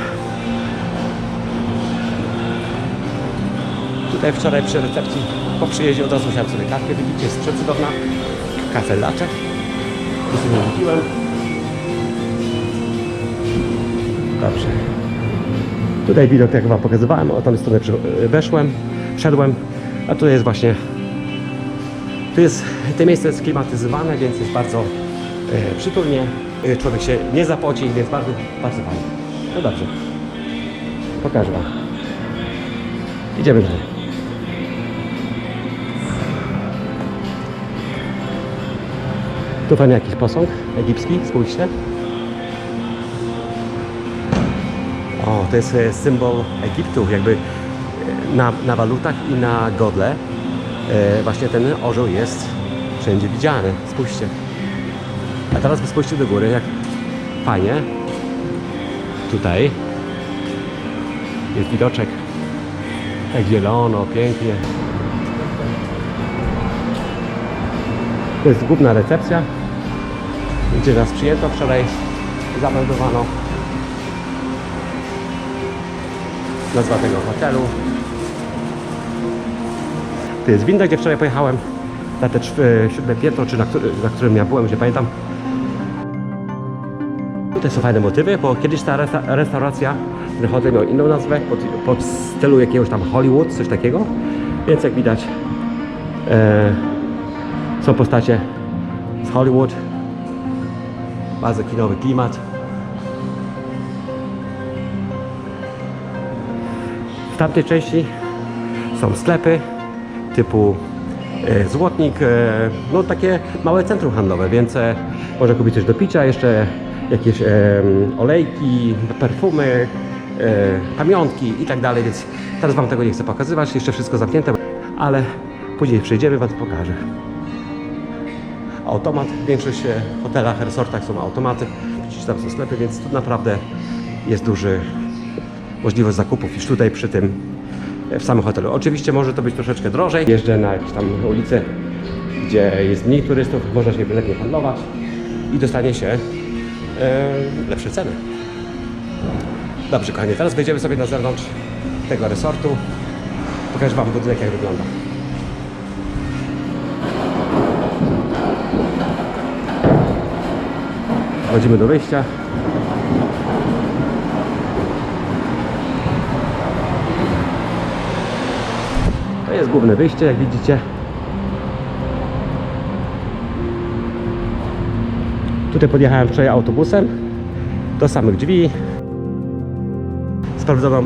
Tutaj wczoraj przy recepcji po przyjeździe od razu wziąłem sobie kawkę. Widzicie, jest przecudowna. Kafe Latte. To sobie nie kupiłem. Dobrze. Tutaj widok, jak wam pokazywałem, o tą stronę wszedłem, a tutaj jest właśnie, to miejsce jest klimatyzowane, więc jest bardzo przytulnie, człowiek się nie zapoci, więc bardzo, bardzo fajnie. No dobrze, pokażę wam. Idziemy dalej. Tu fajny jakiś posąg egipski, spójrzcie. O, to jest symbol Egiptu, jakby na walutach i na godle. Właśnie ten orzeł jest wszędzie widziany. Spójrzcie. A teraz spójrzcie do góry, jak fajnie. Tutaj jest widoczek. Jak zielono, pięknie. To jest główna recepcja, gdzie nas przyjęto. Wczoraj zameldowano nazwa tego hotelu. To jest winda, gdzie wczoraj pojechałem na te 7. piętro, czy na którym ja byłem, już nie pamiętam. Tutaj są fajne motywy, bo kiedyś ta restauracja, ten hotel miał inną nazwę, pod stylu jakiegoś tam Hollywood, coś takiego. Więc jak widać, są postacie z Hollywood. Bardzo kinowy klimat. W tamtej części są sklepy typu Złotnik, no takie małe centrum handlowe, więc można kupić coś do picia, jeszcze jakieś olejki, perfumy, pamiątki i tak dalej, więc teraz wam tego nie chcę pokazywać, jeszcze wszystko zamknięte, ale później przyjdziemy, wam to pokażę. Automat, w większości hotelach, resortach są automaty, przecież tam są sklepy, więc tu naprawdę jest duży możliwość zakupów niż tutaj przy tym w samym hotelu. Oczywiście może to być troszeczkę drożej. Jeżdżę na jakieś tam ulice, gdzie jest mniej turystów, można się lepiej handlować i dostanie się lepsze ceny. Dobrze, kochani, teraz wejdziemy sobie na zewnątrz tego resortu. Pokażę wam budynek, jak wygląda. Wchodzimy do wyjścia. To jest główne wyjście, jak widzicie. Tutaj podjechałem wczoraj autobusem do samych drzwi. Sprawdzono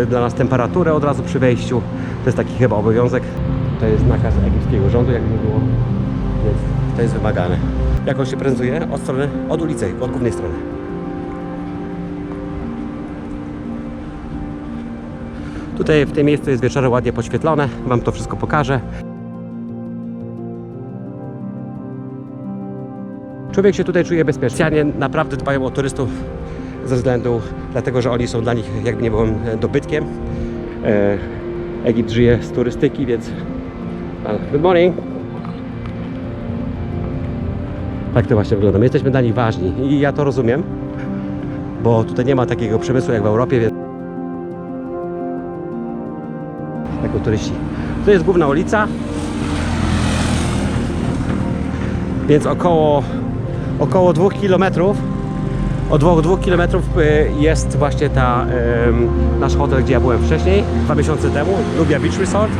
dla nas temperaturę od razu przy wejściu. To jest taki chyba obowiązek. To jest nakaz egipskiego rządu, jak nie było, więc to jest wymagane. Jak on się prezentuje? Od ulicy, od głównej strony. Tutaj w tym miejscu jest wieczorem ładnie podświetlone. Wam to wszystko pokażę. Człowiek się tutaj czuje bezpiecznie. Rosjanie naprawdę dbają o turystów ze względu, dlatego że oni są dla nich, jakby nie było, dobytkiem. Egipt żyje z turystyki, więc... Good morning! Tak to właśnie wygląda. My jesteśmy dla nich ważni i ja to rozumiem, bo tutaj nie ma takiego przemysłu jak w Europie, więc... jako turyści. To jest główna ulica, więc około 2 km. Od 2 km jest właśnie nasz hotel, gdzie ja byłem wcześniej, 2 miesiące temu, Nubia Beach Resort.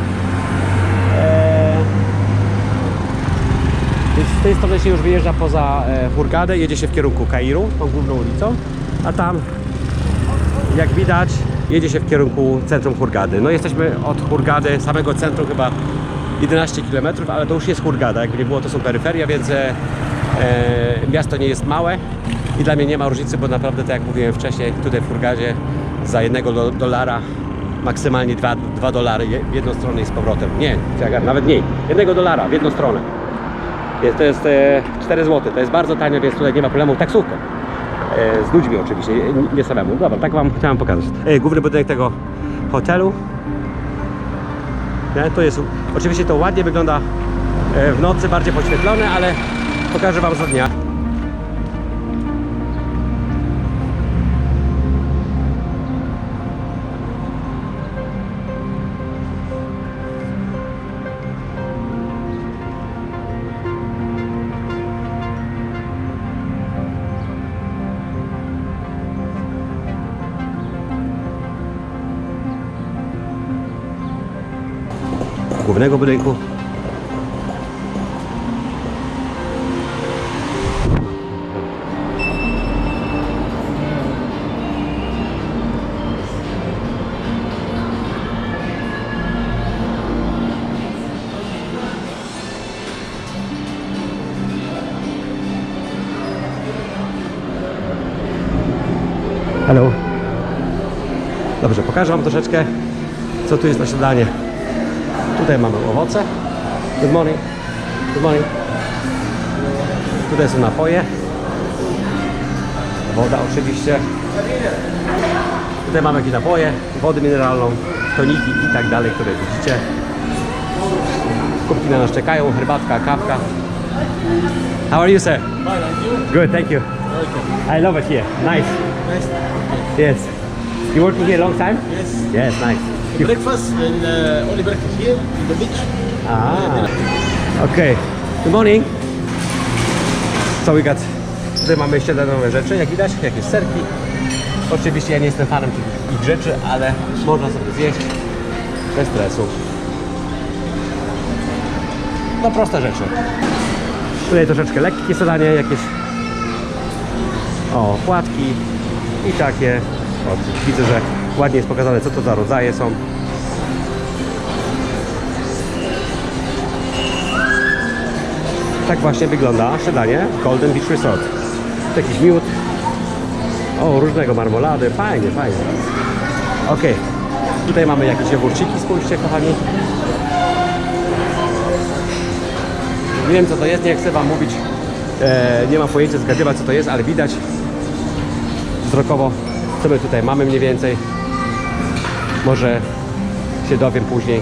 Więc z tej strony się już wyjeżdża poza Hurgadę, jedzie się w kierunku Kairu, tą główną ulicą, a tam, jak widać, jedzie się w kierunku centrum Hurgady. No jesteśmy od Hurgady, samego centrum chyba 11 km, ale to już jest Hurgada, jakby nie było, to są peryferia, więc miasto nie jest małe i dla mnie nie ma różnicy, bo naprawdę, tak jak mówiłem wcześniej, tutaj w Hurgadzie za $1 maksymalnie $2 w jedną stronę i z powrotem. Nie, nawet mniej. $1 w jedną stronę. To jest 4 zł, to jest bardzo tanio, więc tutaj nie ma problemu. Taksówką. Z ludźmi oczywiście, nie samemu. Dobra, tak wam chciałem pokazać. Główny budynek tego hotelu. Nie? To jest, oczywiście to ładnie wygląda w nocy, bardziej podświetlone, ale pokażę wam za dnia. Głównego budynku. Hello. Dobrze, pokażę wam troszeczkę, co tu jest na śniadanie. Tutaj mamy owoce. Good morning. Good morning. Tutaj są napoje. Woda oczywiście. Tutaj mamy jakieś napoje, wodę mineralną, toniki i tak dalej, które widzicie. Kubki na nas czekają, herbatka, kawka. How are you, sir? Fine, and you? Good, thank you. Welcome. I love it here. Nice. Nice. Yes. You working here a long time? Yes. Yes, nice. Breakfast and only breakfast here in the beach. Okay. Good morning. So we got... Tutaj mamy śniadanowe rzeczy, jak widać, jakieś serki. Oczywiście ja nie jestem fanem tych rzeczy, ale można sobie zjeść bez stresu. No proste rzeczy. Tutaj troszeczkę lekkie zadanie, jakieś płatki i takie. Widzę, że ładnie jest pokazane, co to za rodzaje są. Tak właśnie wygląda śniadanie Golden Beach Resort. Jakiś miód. Różnego marmolady. Fajnie, fajnie. Ok. Tutaj mamy jakieś jogurciki, spójrzcie, kochani. Nie wiem, co to jest, nie chcę wam mówić. Nie mam pojęcia, zgadywać, co to jest, ale widać wzrokowo, co my tutaj mamy mniej więcej. Może się dowiem później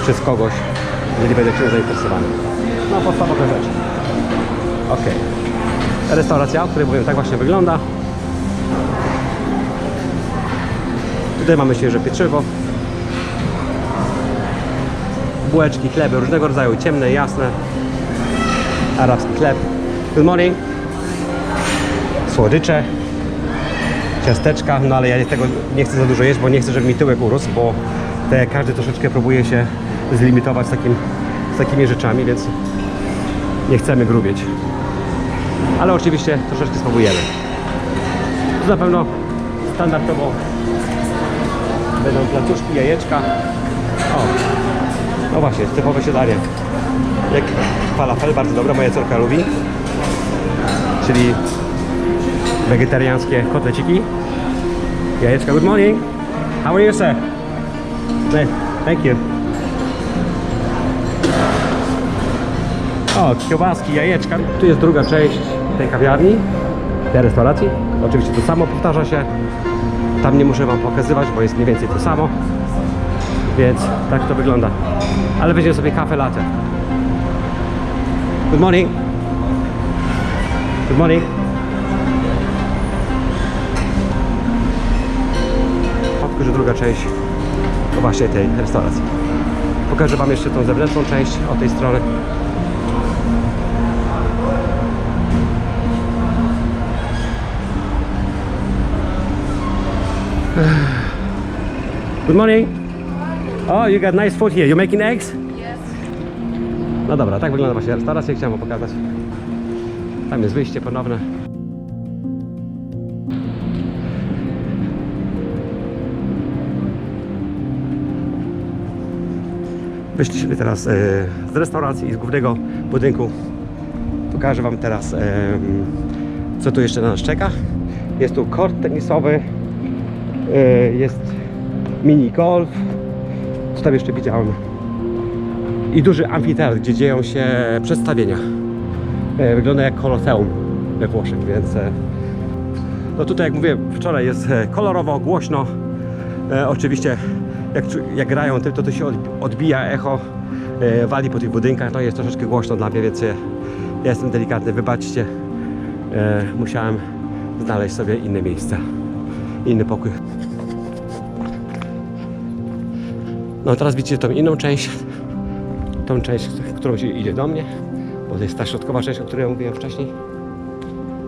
przez kogoś, jeżeli będę czymś zainteresowany. No, podstawowe rzeczy. Ok. Restauracja, o której mówiłem, tak właśnie wygląda. Tutaj mamy świeże pieczywo. Bułeczki, chleby różnego rodzaju, ciemne, jasne. Arabski chleb. Good morning. Słodycze. Ciasteczka, no ale ja tego nie chcę za dużo jeść, bo nie chcę, żeby mi tyłek urósł, bo każdy troszeczkę próbuje się zlimitować z takimi rzeczami, więc nie chcemy grubieć. Ale oczywiście troszeczkę spróbujemy. Tu na pewno standardowo będą placuszki, jajeczka. No właśnie, typowe śniadanie. Jak falafel, bardzo dobra, moja córka lubi. Czyli wegetariańskie kotleciki. Jajeczka. Good morning. How are you, sir? Nice. Thank you. Kiełbaski, jajeczka. Tu jest druga część tej kawiarni, tej restauracji. Oczywiście to samo powtarza się. Tam nie muszę wam pokazywać, bo jest mniej więcej to samo. Więc tak to wygląda. Ale weźmiemy sobie kawę latte. Good morning. Good morning. Że druga część to właśnie tej restauracji. Pokażę wam jeszcze tą zewnętrzną część od tej strony. Good morning. Oh, you got nice food here. You making eggs? Yes. No dobra, tak wygląda właśnie restauracja. Chciałem wam pokazać. Tam jest wyjście ponowne. Wyszliśmy teraz z restauracji i z głównego budynku. Pokażę wam teraz, co tu jeszcze na nas czeka. Jest tu kort tenisowy, jest mini golf, co tam jeszcze widziałem, i duży amfiteatr, gdzie dzieją się przedstawienia. Wygląda jak Koloseum we Włoszech, więc no tutaj, jak mówiłem wczoraj, jest kolorowo, głośno. Oczywiście jak grają tym, to się odbija echo, wali po tych budynkach, no jest troszeczkę głośno dla mnie, więc ja jestem delikatny, wybaczcie. Musiałem znaleźć sobie inne miejsce, inny pokój. No teraz widzicie tą inną część, którą się idzie do mnie, bo to jest ta środkowa część, o której ja mówiłem wcześniej.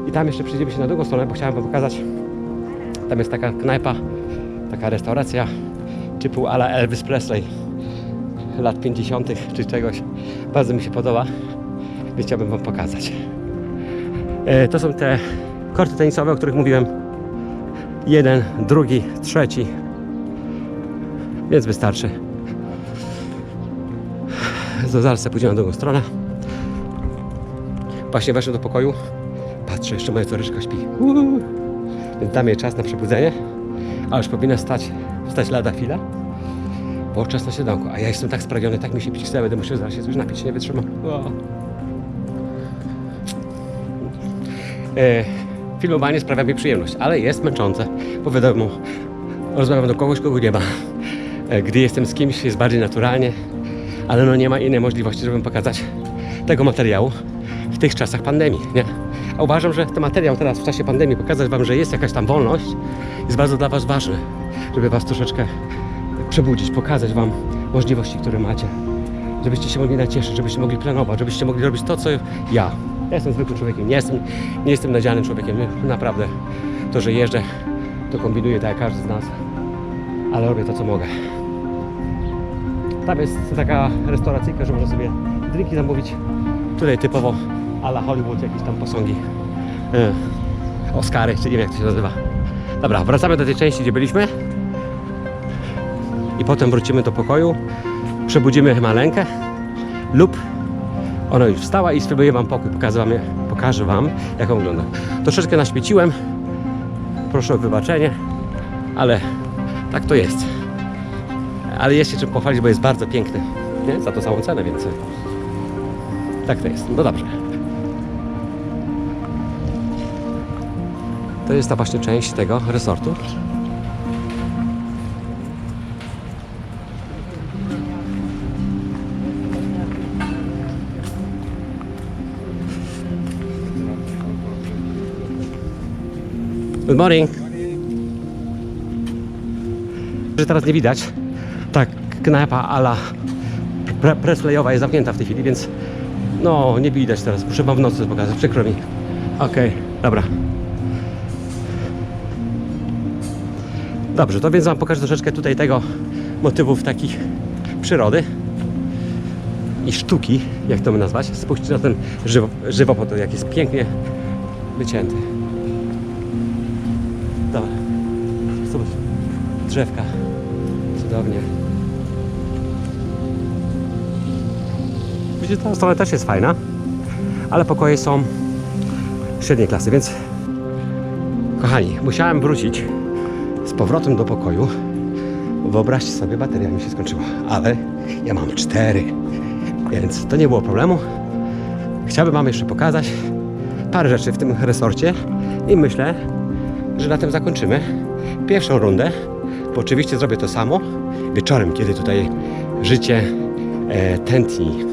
I tam jeszcze przejdziemy się na drugą stronę, bo chciałem wam pokazać. Tam jest taka knajpa, taka restauracja typu a la Elvis Presley lat 50. czy czegoś. Bardzo mi się podoba, więc chciałbym wam pokazać. To są te korty tenisowe, o których mówiłem. Jeden, drugi, trzeci. Więc wystarczy. Zaraz sobie pójdziemy na drugą stronę. Właśnie weszłem do pokoju. Patrzę, jeszcze moja córeczka śpi. Więc dam jej czas na przebudzenie. A już powinna wstać lada chwila. Bo czas na śniadanko. A ja jestem tak spragniony, tak mi się pić chce, będę musiał zaraz się coś napić, nie wytrzymam. Filmowanie sprawia mi przyjemność, ale jest męczące. Bo wiadomo, rozmawiam do kogoś, kogo nie ma. Gdy jestem z kimś, jest bardziej naturalnie, ale no nie ma innej możliwości, żebym pokazać tego materiału w tych czasach pandemii, nie? A uważam, że ten materiał teraz w czasie pandemii, pokazać wam, że jest jakaś tam wolność, jest bardzo dla was ważny, żeby was troszeczkę przebudzić, pokazać wam możliwości, które macie, żebyście się mogli nacieszyć, żebyście mogli planować, żebyście mogli robić to, co ja. Ja jestem zwykłym człowiekiem, nie jestem nadzianym człowiekiem, naprawdę. To, że jeżdżę, to kombinuję tak jak każdy z nas, ale robię to, co mogę. Tam jest taka restauracyjka, że można sobie drinki zamówić. Tutaj typowo a la Hollywood, jakieś tam posągi, Oscary, czy nie wiem jak to się nazywa. Dobra, wracamy do tej części, gdzie byliśmy. I potem wrócimy do pokoju, przebudzimy Maleńkę lub ona już wstała i spróbuję wam pokój. Pokażę wam, jak on wygląda. Troszeczkę naświeciłem, proszę o wybaczenie, ale tak to jest. Ale jest się czym pochwalić, bo jest bardzo piękny, nie? Za tą samą cenę, więc tak to jest. No dobrze. To jest ta właśnie część tego resortu. Good morning. Że teraz nie widać. Tak, knajpa a la Presleyowa jest zamknięta w tej chwili, więc no nie widać teraz. Muszę wam w nocy pokazać, przykro mi. Okej, dobra. Dobrze, to więc wam pokażę troszeczkę tutaj tego motywów takich przyrody i sztuki, jak to nazwać. Spójrzcie na ten żywopłot, jak jest pięknie wycięty. Dobra, zobacz, drzewka, cudownie. Widzicie, ta strona też jest fajna, ale pokoje są średniej klasy, więc kochani, musiałem wrócić z powrotem do pokoju. Wyobraźcie sobie, bateria mi się skończyła, ale ja mam 4, więc to nie było problemu. Chciałbym wam jeszcze pokazać parę rzeczy w tym resorcie i myślę, że na tym zakończymy pierwszą rundę, bo oczywiście zrobię to samo wieczorem, kiedy tutaj życie tętni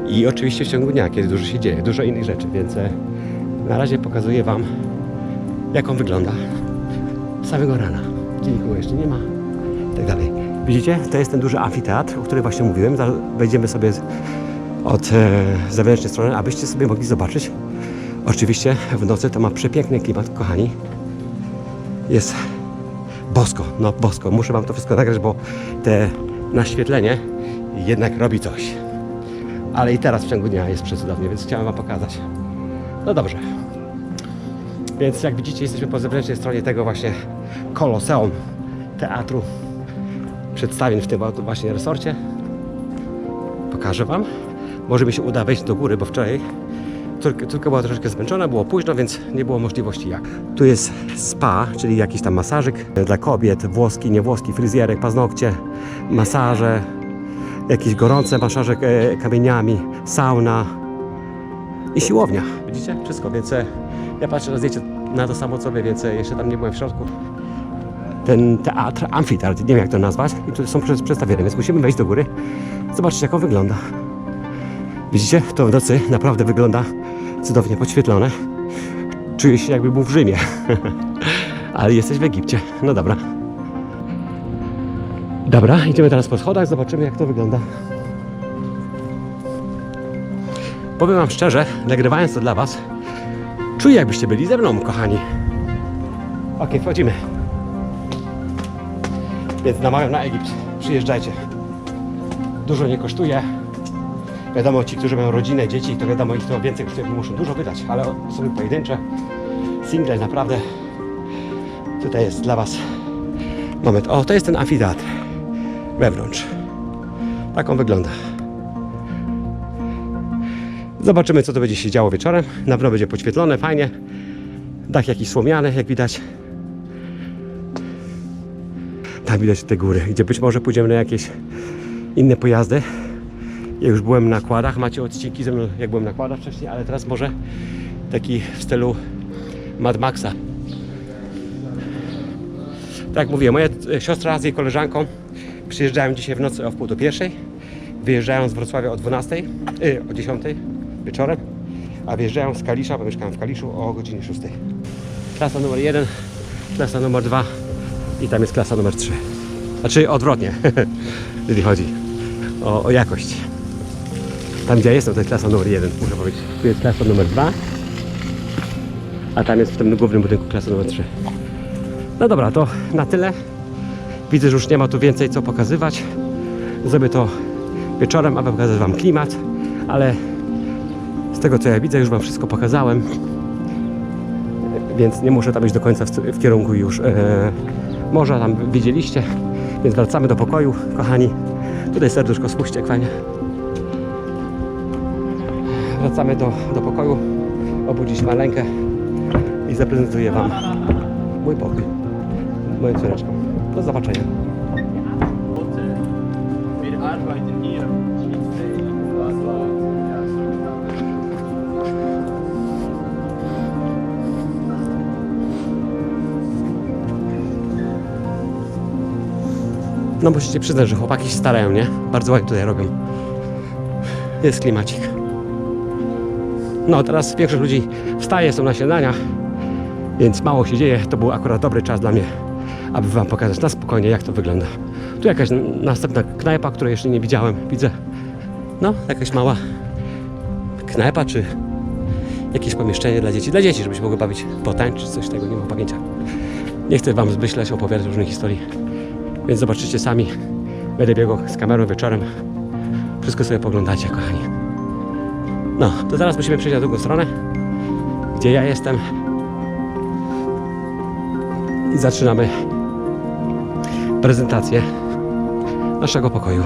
i oczywiście w ciągu dnia, kiedy dużo się dzieje, dużo innych rzeczy, więc na razie pokazuję wam, jak on wygląda z samego rana, gdzie nikogo jeszcze nie ma i tak dalej. Widzicie, to jest ten duży amfiteatr, o którym właśnie mówiłem. Wejdziemy sobie od zewnętrznej strony, abyście sobie mogli zobaczyć. Oczywiście w nocy to ma przepiękny klimat, kochani. Jest bosko, no bosko. Muszę wam to wszystko nagrać, bo te naświetlenie jednak robi coś. Ale i teraz w ciągu dnia jest przecudownie, więc chciałem wam pokazać. No dobrze. Więc jak widzicie, jesteśmy po zewnętrznej stronie tego właśnie koloseum teatru przedstawień w tym właśnie resorcie. Pokażę wam. Może mi się uda wejść do góry, bo wczoraj córka była troszeczkę zmęczona, było późno, więc nie było możliwości jak. Tu jest spa, czyli jakiś tam masażyk dla kobiet, włoski, niewłoski, fryzjerek, paznokcie, masaże, jakieś gorące masaże kamieniami, sauna i siłownia. Widzicie? Wszystko, więc ja patrzę na zdjęcie na to samo co wy, więc jeszcze tam nie byłem w środku. ten teatr, amfiteatr, nie wiem jak to nazwać. I tu są przedstawione, więc musimy wejść do góry, zobaczyć jak on wygląda. Widzicie? To w nocy naprawdę wygląda cudownie podświetlone. Czuję się jakby był w Rzymie. Ale jesteś w Egipcie. No dobra. Dobra, idziemy teraz po schodach, zobaczymy jak to wygląda. Powiem wam szczerze, nagrywając to dla was, czuję jakbyście byli ze mną, kochani. Okej, wchodzimy. Więc namawiam na Egipt. Przyjeżdżajcie. Dużo nie kosztuje. Wiadomo, ci, którzy mają rodzinę, dzieci, to wiadomo, ich to więcej kosztuje, bo muszą dużo wydać, ale osoby pojedyncze, single, naprawdę tutaj jest dla was moment. O, to jest ten amfiteatr wewnątrz. Tak on wygląda. Zobaczymy, co to będzie się działo wieczorem. Na pewno będzie podświetlone, fajnie. Dach jakiś słomiany, jak widać. Tam widać te góry, gdzie być może pójdziemy na jakieś inne pojazdy. Ja już byłem na kładach, macie odcinki ze mną, jak byłem na kładach wcześniej, ale teraz może taki w stylu Mad Maxa. Tak jak mówię, moja siostra z jej koleżanką przyjeżdżają dzisiaj w nocy o 12:30. Wyjeżdżają z Wrocławia o 12:00, o 10:00 wieczorem, a wyjeżdżają z Kalisza, bo mieszkałem w Kaliszu, o godzinie 6:00. Klasa numer 1, klasa numer 2 i tam jest klasa numer 3. Znaczy odwrotnie, jeżeli chodzi o jakość. Tam gdzie ja jestem, to jest klasa numer 1, muszę powiedzieć. Tu jest klasa numer 2, a tam jest w tym głównym budynku klasa numer 3. No dobra, to na tyle. Widzę, że już nie ma tu więcej co pokazywać. Zrobię to wieczorem, aby pokazać wam klimat, ale z tego co ja widzę, już wam wszystko pokazałem, więc nie muszę tam iść do końca w kierunku już morza, tam widzieliście, więc wracamy do pokoju, kochani. Tutaj serduszko spuśćcie, jak fajnie. Wracamy do pokoju, obudzić maleńkę i zaprezentuję wam mój pokój, moją córeczką. Do zobaczenia. Wir arbeiten hier mit No musicie przyznać, że chłopaki się starają, nie? Bardzo ładnie tutaj robią. Jest klimacik. No teraz większość ludzi wstaje, są na śniadaniach, więc mało się dzieje. To był akurat dobry czas dla mnie, aby wam pokazać na spokojnie, jak to wygląda. Tu jakaś następna knajpa, której jeszcze nie widziałem. Widzę, no, jakaś mała knajpa, czy jakieś pomieszczenie dla dzieci, żeby się mogły bawić, potańczyć, coś tego, nie mam pamięcia. Nie chcę wam zmyślać, opowiadać różnych historii, więc zobaczycie sami. Będę biegał z kamerą wieczorem. Wszystko sobie poglądacie, kochani. No, to zaraz musimy przejść na drugą stronę, gdzie ja jestem. I zaczynamy prezentację naszego pokoju.